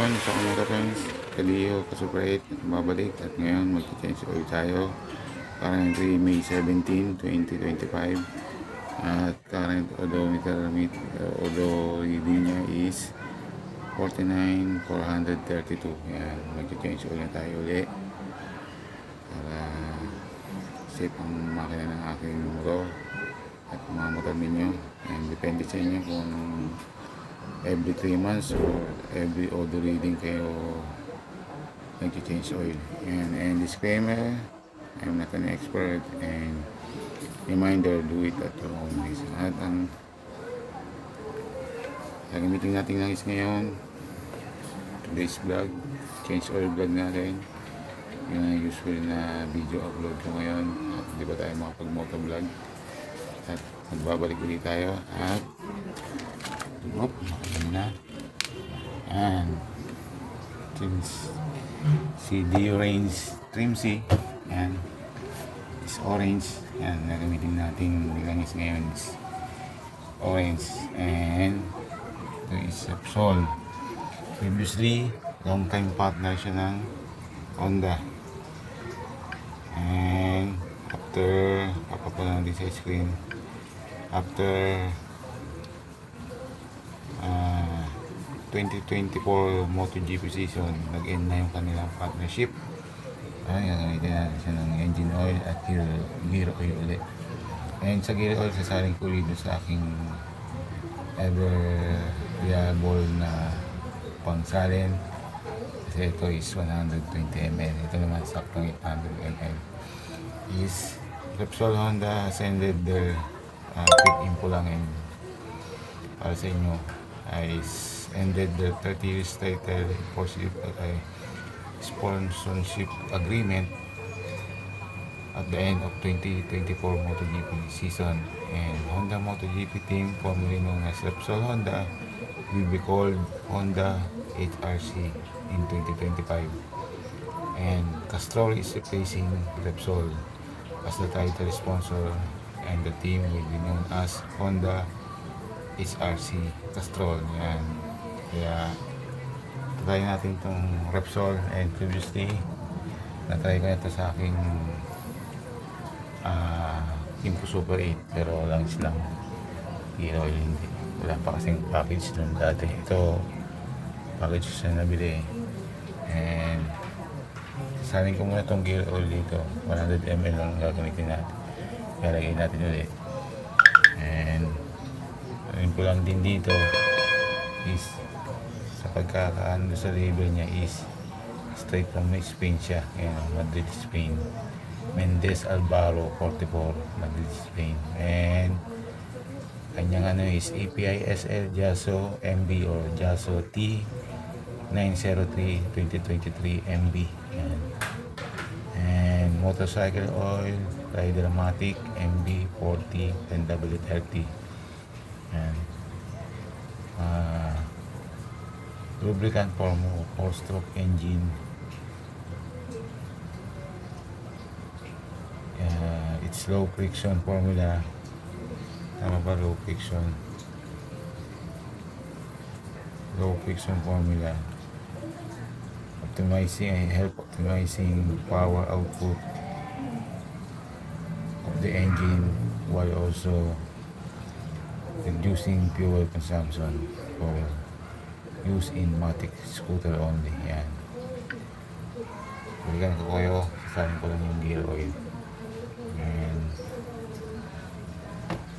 Ngayon sa mga friends, Kaliho Super 8 babalik at ngayon mag-change oil tayo. Currently May 17, 2025 at current odometer reading niya is 49,432. Yan, mag-change oil na tayo ulit para safe ang makina ng aking motor at mga motor ninyo. And depende sa inyo kung every 3 months or every auto reading kayo nag-change oil. And disclaimer, I'm not an expert, and reminder, do it at your own risk. At ang gagamitin natin lang is ngayon today's vlog, change oil vlog natin, yung usual na video upload ko ngayon. At di ba tayo makapag-moto vlog at magbabalik ulit tayo at makikita na. And since CD range trim C, yan is orange. Yan, nagamitin natin nilangis ngayon is orange. And ito is Repsol. Previously, long time partner siya ng Honda. And after, papapalang din sa screen, after 2024 MotoGP season, nag-end na yung kanilang partnership. Gagamitin natin siya ng engine oil at gear oil ulit. And sa gear oil, sasaling ko ulit sa aking ever reliable na pangsalin. Kasi ito is 120 ml. Ito naman saktong 800 ml. Is Repsol Honda sended their quick info lang, and para sa inyo is ended the 30 years title sponsorship agreement at the end of 2024 MotoGP season. And Honda MotoGP team, formerly known as Repsol Honda, will be called Honda HRC in 2025. And Castrol is replacing Repsol as the title sponsor, and the team will be known as Honda HRC Castrol. Yan. Kaya try natin itong Repsol, and previously na-try ko ito sa aking Impo Super 8, pero walang silang gear oil. Hindi, wala pa kasing package nun dati. Ito package na nabili, and sasaling ko muna itong gear oil dito. 100 ml lang gagamitin natin, kaya lagay natin ulit. And sasaling ko lang din dito is sa pagkakaano sa label niya is straight from Spain siya. Ayan, Madrid, Spain. Mendes Alvaro 44, Madrid, Spain. And kanyang ano is API SL Jaso MB or Jaso T903 2023 MB. Ayan. And motorcycle oil Ridermatic MB 40 NW30. Ayan. Lubricant for 4-stroke engine. It's low friction formula. Tama ba? Low friction formula. Optimizing power output of the engine while also reducing fuel consumption for use in Matic scooter only. Yan. Balikan ko kayo, sasaling ko lang yung gear oil. And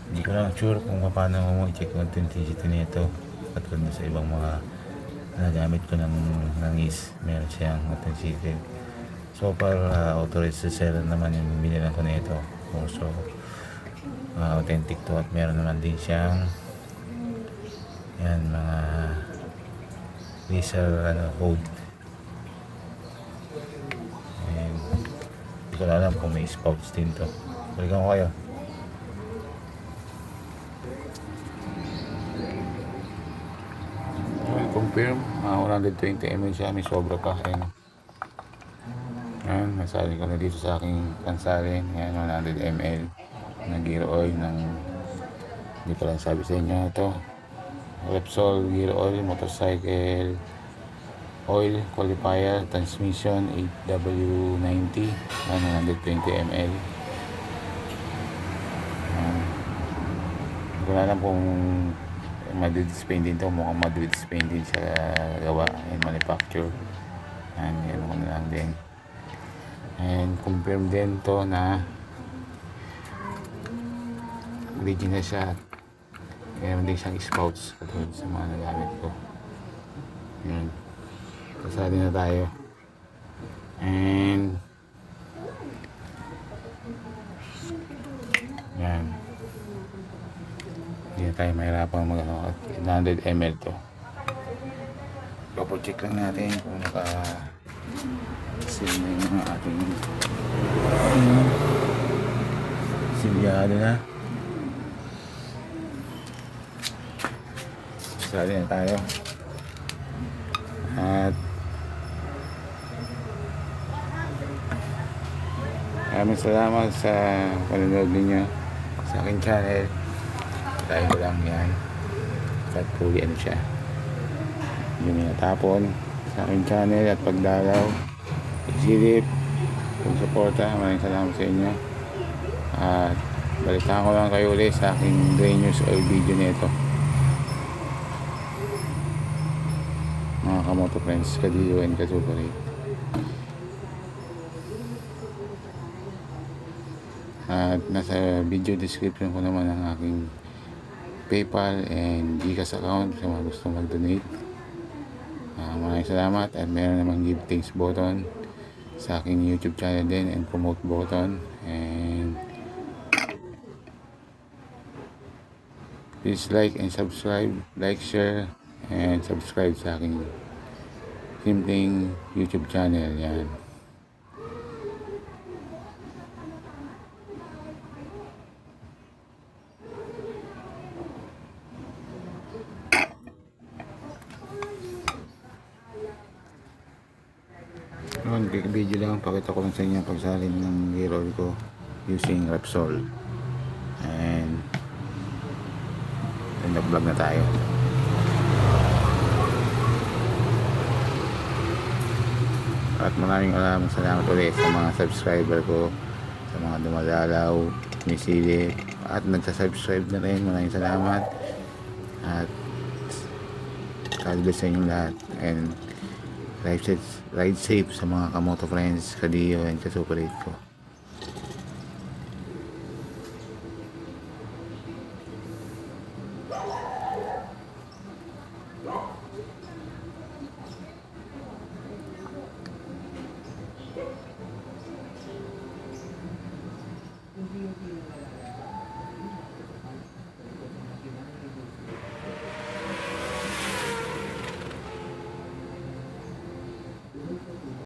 hindi ko lang sure kung paano mo i-check yung authenticity nito at kung sa ibang mga nagamit ko ng is meron siyang authenticity. So far authorized seller naman yung binilan ko nito. So authentic to, at meron naman din siyang yan mga diesel code. And hindi ko alam kung may spouts din to. Balikan ko kayo. Confirm, 120 ml siya, may sobra pa. Ayan, nasali ko na dito sa aking pansalin. Ayan, 100 ml na gear oil ng, hindi ko lang sabi sa inyo ito, Repsol gear oil motorcycle oil qualifier transmission 8W90 120 ml. Hindi ko na alam kung Madrid-Spain din to, mukhang Madrid-Spain din sa gawa and manufacture. Yan ko na lang din. And confirm din to na original siya. Meron din siyang spouts katulad sa mga nagamit ko. Yan. Kasali na tayo. And yan. Hindi na tayo mahirapang mag 900 ml to. Double check lang natin kung seal na yung mga ating silyado na. Kasali na tayo. At maraming salamat sa panonood ninyo sa aking channel. Dahil ko lang yan. At puli ano siya. Yun yung natapon sa aking channel at pagdalaw. Isilip. Kung suporta. Maraming salamat sa inyo. At balitaan ko lang kayo ulit sa aking Gray News Oil video nito. Mga kamoto friends, Kadiyo and Kasuparit. At nasa video description ko naman ang aking PayPal and GCash account sa mga gusto mag-donate. Maraming salamat at meron namang give thanks button sa aking YouTube channel din and promote button. And please like and subscribe, like, share and subscribe sa aking simpleng YouTube channel. Yan. Noon, video lang, pakita ko lang sa inyo ang pagsalin ng gear oil ko using Repsol. And nag-vlog na tayo. At maraming salamat ulit sa mga subscriber ko, sa mga dumadalaw, misilip, at nagsasubscribe na rin. Maraming salamat. At God bless sa inyong lahat. And ride safe sa mga kamoto friends, Kadiyo and Kasuparit ko.